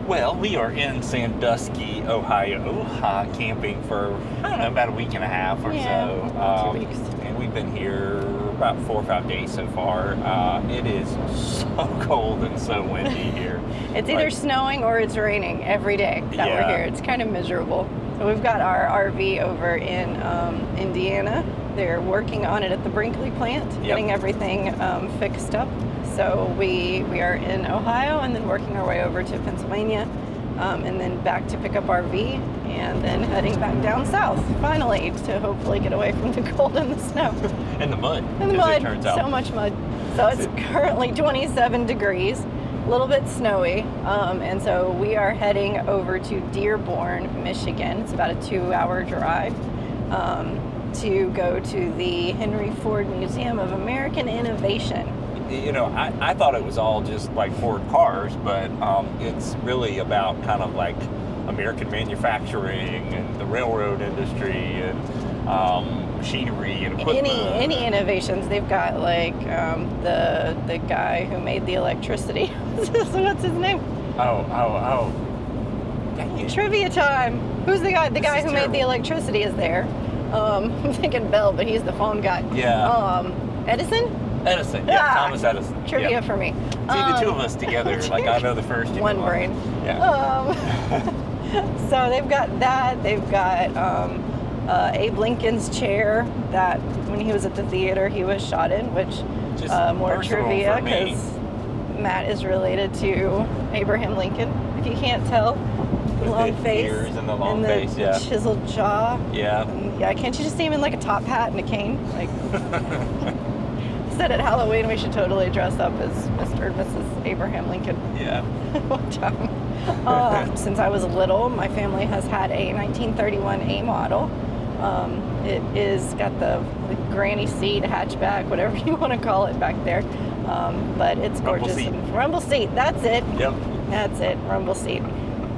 Well, we are in Sandusky, Ohio, camping for, I don't know, about a week and a half or so. 2 weeks. And we've been here about 4 or 5 days so far. It is so cold and so windy here. It's either snowing or it's raining every day that we're here. It's kind of miserable. So we've got our RV over in Indiana. They're working on it at the Brinkley plant, getting everything fixed up. So we are in Ohio and then working our way over to Pennsylvania and then back to pick up RV and then heading back down south, finally, to hopefully get away from the cold and the snow. And the mud. And the mud. It turns out. So much mud. So it's currently 27 degrees, a little bit snowy. And so we are heading over to Dearborn, Michigan. It's about a 2-hour drive to go to the Henry Ford Museum of American Innovation. You know, I thought it was all just like Ford cars, but it's really about kind of like American manufacturing and the railroad industry and machinery and equipment. Any innovations. They've got like the guy who made the electricity. What's his name? Oh. Dang it. Trivia time. Who's the guy? The guy who made the electricity is there. I'm thinking Bell, but he's the phone guy. Yeah. Edison? Edison, Thomas Edison. Trivia for me. See, the two of us together, like I know the first. You One know brain. Yeah. So they've got that. They've got Abe Lincoln's chair that when he was at the theater he was shot in, which more trivia because Matt is related to Abraham Lincoln. If you can't tell, with long the face ears and the long and face, the chiseled jaw. Yeah. And, can't you just see him in like a top hat and a cane? Like. Said at Halloween we should totally dress up as Mr. and Mrs. Abraham Lincoln. Yeah. One time. Since I was little, my family has had a 1931 A model. It is got the granny seat, hatchback, whatever you want to call it back there. But it's gorgeous. Rumble seat, that's it. Yep. That's it, rumble seat.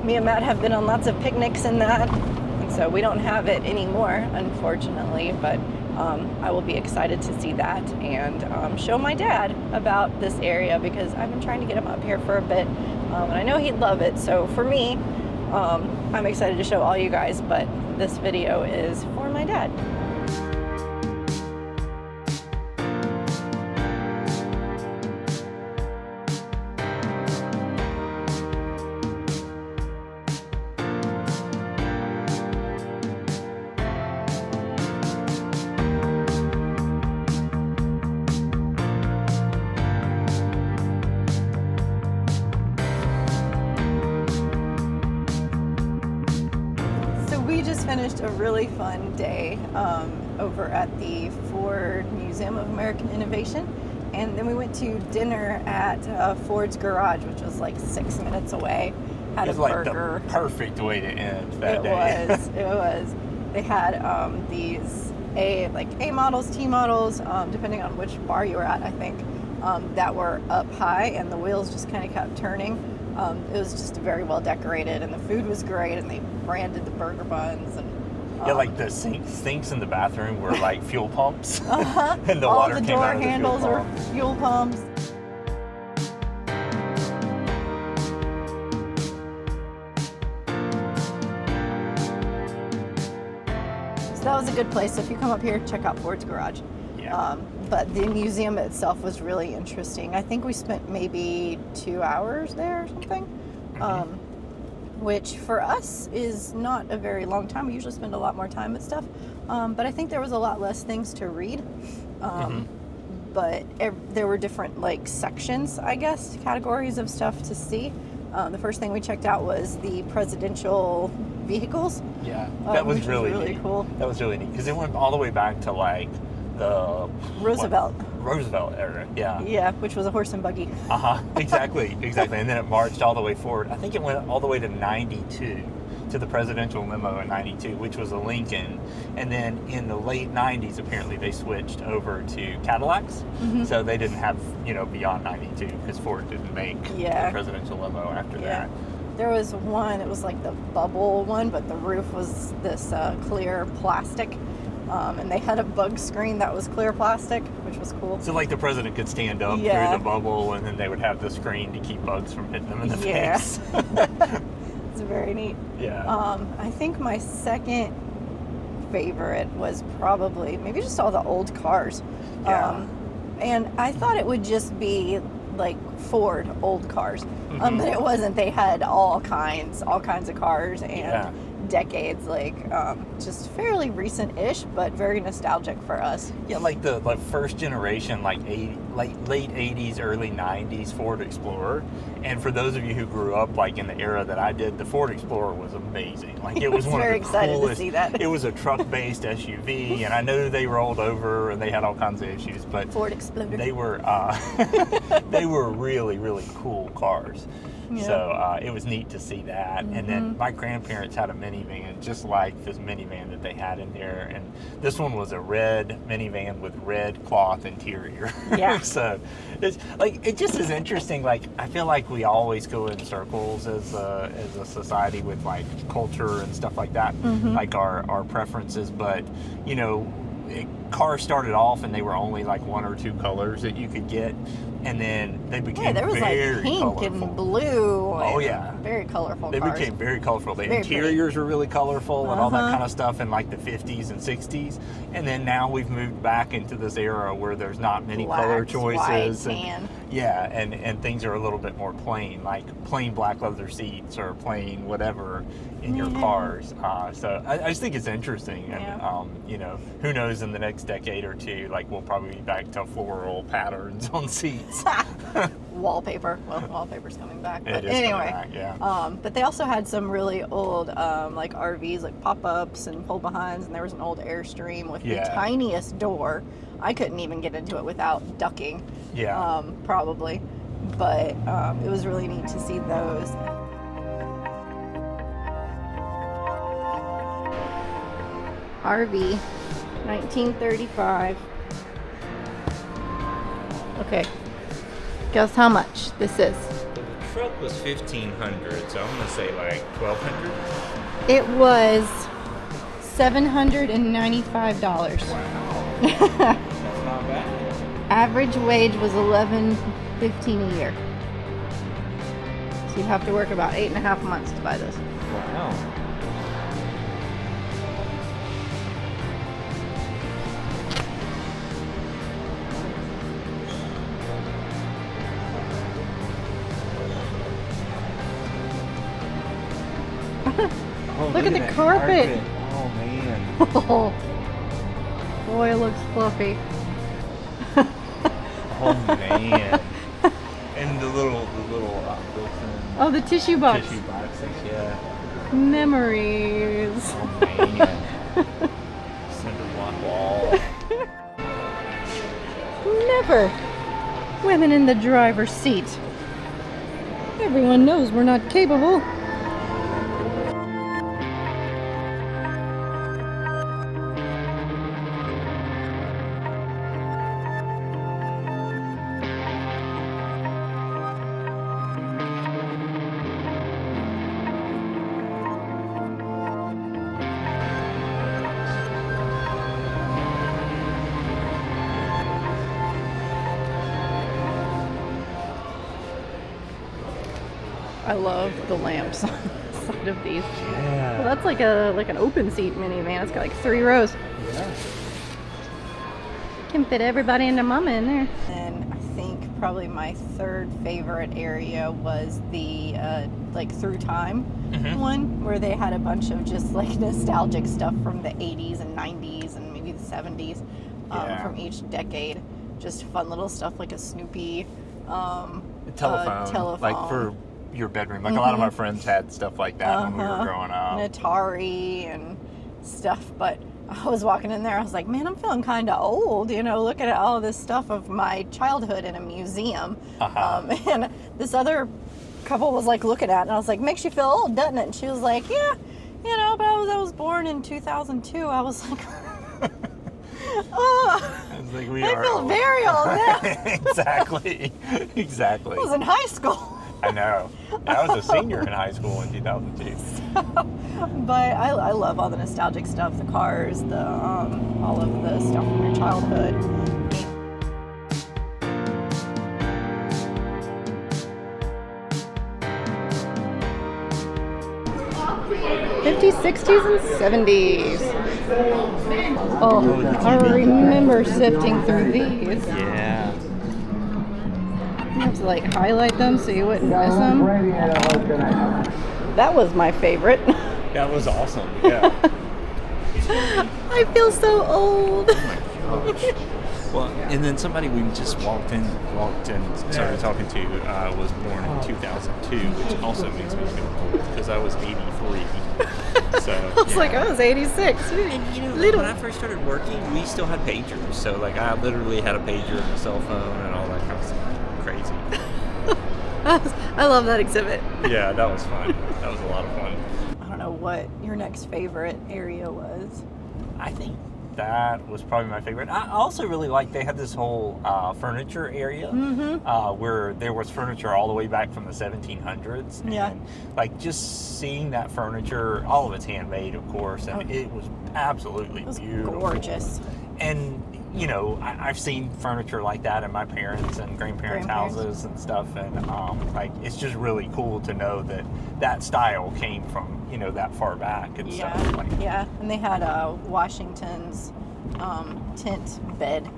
Me and Matt have been on lots of picnics in that. And so we don't have it anymore, unfortunately, but I will be excited to see that and show my dad about this area because I've been trying to get him up here for a bit and I know he'd love it. So for me, I'm excited to show all you guys, but this video is for my dad. Finished a really fun day over at the Ford Museum of American Innovation, and then we went to dinner at Ford's Garage, which was like 6 minutes away. Had a burger. Like the perfect way to end that day. It was. They had these A models, T models, depending on which bar you were at, I think, that were up high, and the wheels just kind of kept turning. It was just very well decorated, and the food was great, and they branded the burger buns. And like the sinks in the bathroom were like fuel pumps. And the all water the came door out of the handles are fuel pumps. So that was a good place. So if you come up here, check out Ford's Garage. Yeah. But the museum itself was really interesting. I think we spent maybe 2 hours there or something, which for us is not a very long time. We usually spend a lot more time at stuff. But I think there was a lot less things to read. But there were different sections, I guess, categories of stuff to see. The first thing we checked out was the presidential vehicles. Yeah, that was really neat. Cool. That was really neat because it went all the way back to the Roosevelt era. Yeah, which was a horse and buggy. Exactly. And then it marched all the way forward. I think it went all the way to 92, to the presidential limo in 92, which was a Lincoln. And then in the late 90s, apparently they switched over to Cadillacs. So they didn't have, beyond 92 because Ford didn't make the presidential limo after that. There was one, it was like the bubble one, but the roof was this clear plastic. And they had a bug screen that was clear plastic, which was cool. So like the president could stand up through the bubble, and then they would have the screen to keep bugs from hitting them in the face. It's very neat. Yeah. I think my second favorite was probably maybe just all the old cars. Yeah. And I thought it would just be like Ford old cars, but it wasn't. They had all kinds of cars and decades, like just fairly recent-ish, but very nostalgic for us. Yeah, like the first generation, like late 80s, early 90s Ford Explorer. And for those of you who grew up like in the era that I did, the Ford Explorer was amazing. Like it was one of the coolest. Very excited to see that. It was a truck-based SUV, and I know they rolled over and they had all kinds of issues, but Ford Explorer. They were they were really, really cool cars. Yeah. So it was neat to see that. And then my grandparents had a minivan just like this minivan that they had in there. And this one was a red minivan with red cloth interior. Yeah. So it's like, it just is interesting. Like, I feel like we always go in circles as a society with like culture and stuff like that, like our preferences. But, you know, cars started off and they were only like one or two colors that you could get, and then they became there was very like pink colorful. And blue. Oh and yeah, very colorful. They cars. became very colorful. The very interiors were really colorful and all that kind of stuff in like the 50s and 60s, and then now we've moved back into this era where there's not many color choices. White, tan. And things are a little bit more plain, like plain black leather seats or plain whatever in your cars. So I just think it's interesting, and you know, who knows, in the next decade or two, like we'll probably be back to floral patterns on seats. Wallpaper. Well, wallpaper's coming back. But it is anyway, coming back, yeah. But they also had some really old like RVs, like pop-ups and pull-behinds, and there was an old Airstream with the tiniest door. I couldn't even get into it without ducking. Yeah. Probably. But it was really neat to see those. RV, 1935. Okay. Guess how much this is? The truck was $1,500, so I'm gonna say like $1,200. It was $795. Wow. That's not bad. Average wage was $11.15 a year. So you'd have to work about 8.5 months to buy this. Wow. Look at the carpet. Oh man. Oh, boy, it looks fluffy. Oh man. And the little built-in. Oh, the tissue box. Tissue boxes, yeah. Memories. Oh man. Cinder block wall. Never. Women in the driver's seat. Everyone knows we're not capable. I love the lamps on the side of these. Yeah. Well, that's like an open seat minivan. It's got like 3 rows. Yeah. Can fit everybody and their mama in there. And I think probably my third favorite area was the like Through Time one, where they had a bunch of just like nostalgic stuff from the 80s and 90s and maybe the 70s from each decade. Just fun little stuff like a Snoopy telephone. Like for your bedroom. Like a lot of my friends had stuff like that when we were growing up. An Atari and stuff. But I was walking in there, I was like, man, I'm feeling kind of old, you know, looking at all this stuff of my childhood in a museum. And this other couple was like looking at it, and I was like, makes you feel old, doesn't it? And she was like, yeah, you know, but I was born in 2002. I was like, oh, I feel very old now. Exactly. I was in high school. I know. I was a senior in high school in 2002. But I love all the nostalgic stuff, the cars, the all of the stuff from your childhood. 50s, 60s, and 70s. Oh, I remember sifting through these. Yeah. You have to like highlight them so you wouldn't miss them. That was my favorite. That was awesome. Yeah. I feel so old. Oh my gosh. Well, and then somebody we just walked in, started talking to, was born in 2002, which also makes me feel old because I was 83. So I was like, I was 86. And you know, when I first started working, we still had pagers. So like, I literally had a pager and a cell phone and all that kind of stuff. Crazy. I love that exhibit. Yeah, that was fun. That was a lot of fun. I don't know what your next favorite area was. I think that was probably my favorite. I also really liked they had this whole furniture area where there was furniture all the way back from the 1700s. Yeah. And like just seeing that furniture, all of it's handmade, of course, and it was absolutely beautiful. Gorgeous. And you know, I've seen furniture like that in my parents' and grandparents' houses and stuff, and like it's just really cool to know that that style came from, you know, that far back and stuff. Like, yeah, and they had Washington's tent bed.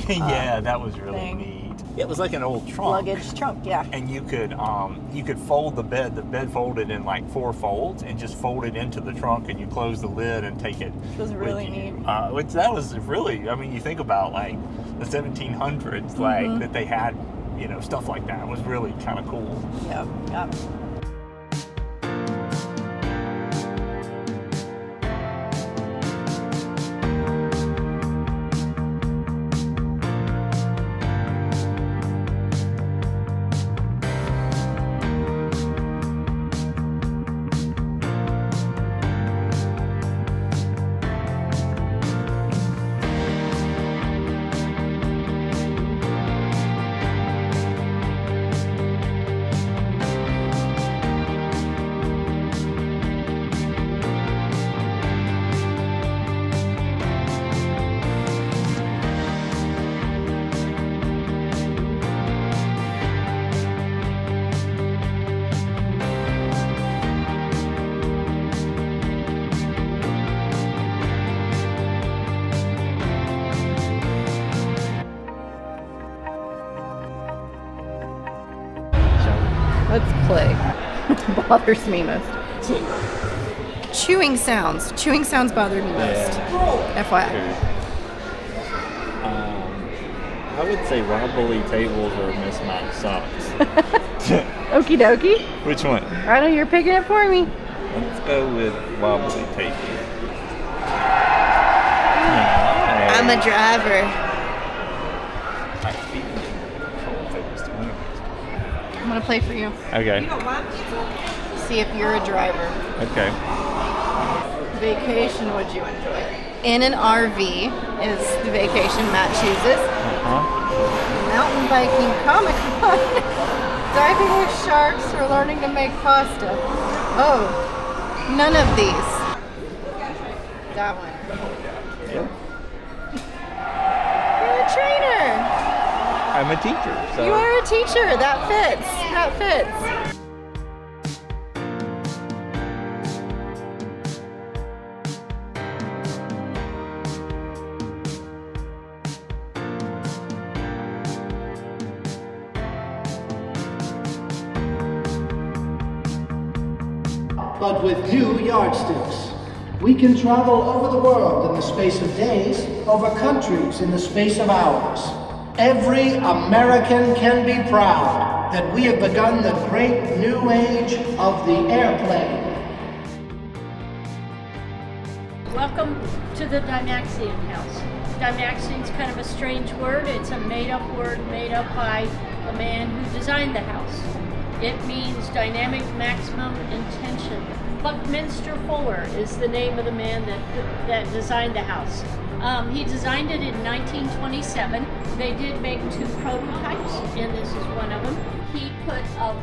Yeah, that was really neat. It was like an old trunk. Luggage trunk, yeah. And you could fold the bed. The bed folded in like 4 folds and just fold it into the trunk, and you close the lid and take it. Which was really neat. Which that was really, I mean, you think about like the 1700s, like that they had, you know, stuff like that. It was really kind of cool. Yeah, yeah. Let's play. Bothers me most. Chewing sounds. Chewing sounds bother me most. FYI. I would say wobbly tables or mismatched socks. Okie dokie. Which one? I know you're picking it for me. Let's go with wobbly tables. I'm a driver. I'm gonna play for you. Okay. See if you're a driver. Okay. Vacation would you enjoy? In an RV is the vacation Matt chooses. Mountain biking, Comic-Con, diving with sharks, or learning to make pasta. Oh, none of these. That one. Yeah. You're a trainer. I'm a teacher. So. You are a teacher. That fits. That fits. But with new yardsticks, we can travel over the world in the space of days, over countries in the space of hours. Every American can be proud that we have begun the great new age of the airplane. Welcome to the Dymaxion House. Dymaxion's kind of a strange word. It's a made-up word made up by a man who designed the house. It means dynamic maximum intention. Buckminster Fuller is the name of the man that designed the house. He designed it in 1927. They did make 2 prototypes, and this is one of them. He put a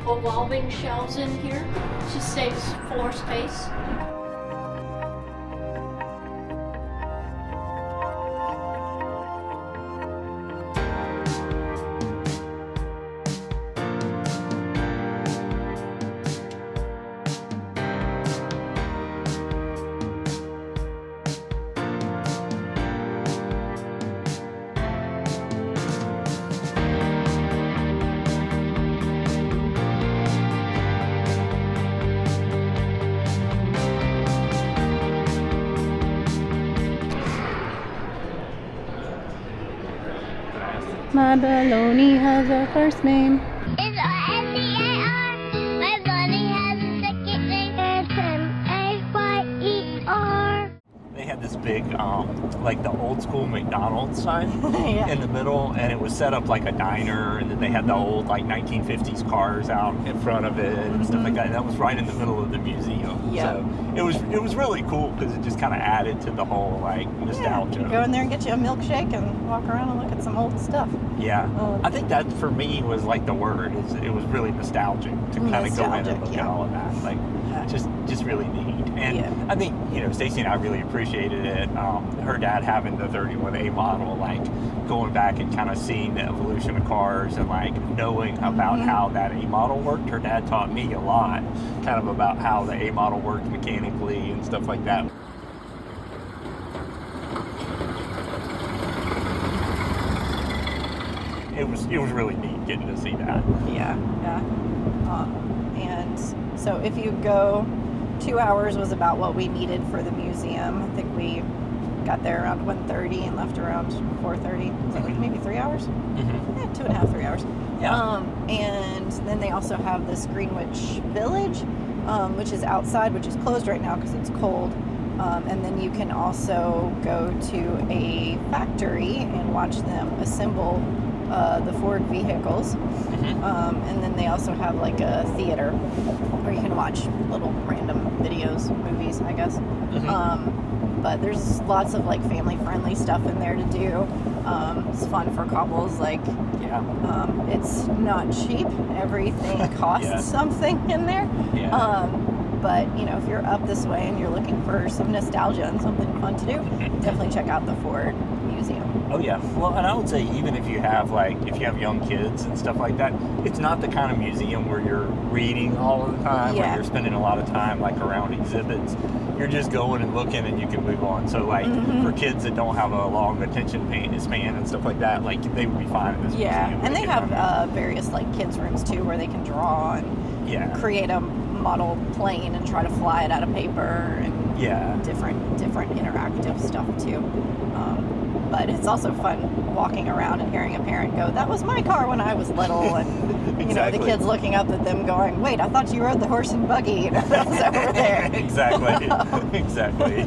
evolving shelves in here. Just saves floor space. My baloney has a first name. It's S-E-A-R. My bunny has a second name. It's M-A-Y-E-R. They had this big, like the old school McDonald's sign Yeah. in the middle, and it was set up like a diner, and then they had the old like 1950s cars out in front of it and stuff like that. And that was right in the middle of the museum. Yeah. So it was really cool because it just kind of added to the whole like nostalgia. Yeah, go in there and get you a milkshake and walk around and look at some old stuff. Yeah. I think that for me was like the word. It was really nostalgic to kind of go in and look at all of that. Like just really neat. And I think, Stacy and I really appreciated it. Her dad having the 31A model, like going back and kind of seeing the evolution of cars and like knowing about how that A model worked. Her dad taught me a lot kind of about how the A model worked mechanically and stuff like that. It was really neat getting to see that. Yeah. And so if you go, 2 hours was about what we needed for the museum. I think we got there around 1:30 and left around 4:30. So like maybe 3 hours? Mm-hmm. Yeah, 2.5, 3 hours. Yeah. And then they also have this Greenwich Village, which is outside, which is closed right now because it's cold. And then you can also go to a factory and watch them assemble the Ford vehicles. And then they also have like a theater where you can watch little random videos, movies, I guess. But there's lots of like family friendly stuff in there to do. It's fun for couples. Like, it's not cheap. Everything costs something in there. But if you're up this way and you're looking for some nostalgia and something fun to do, definitely check out the Ford Museum. Oh yeah. Well, and I would say even if you have young kids and stuff like that, it's not the kind of museum where you're reading all of the time, where you're spending a lot of time like around exhibits. You're just going and looking and you can move on. So like for kids that don't have a long attention span and stuff like that, like they would be fine in this museum. And they have various like kids rooms too where they can draw and create a model plane and try to fly it out of paper and different interactive stuff too. But it's also fun walking around and hearing a parent go, "That was my car when I was little," and the kids looking up at them going, "Wait, I thought you rode the horse and buggy." That was over there. Exactly.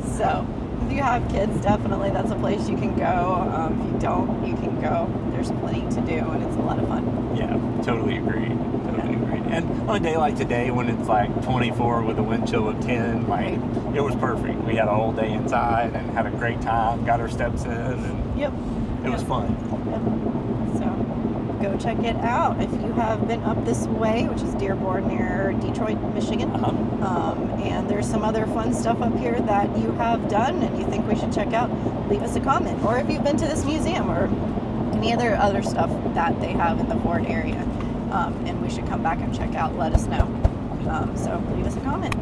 So if you have kids, definitely that's a place you can go. If you don't, you can go. There's plenty to do, and it's a lot of fun. Yeah, totally agree. And on a day like today, when it's like 24 with a wind chill of 10, like it was perfect. We had a whole day inside and had a great time. Got our steps in, and it was fun. So go check it out if you have been up this way, which is Dearborn near Detroit, Michigan. And there's some other fun stuff up here that you have done and you think we should check out. Leave us a comment, or if you've been to this museum or any other stuff that they have in the Ford area. And we should come back and check out, let us know. So leave us a comment.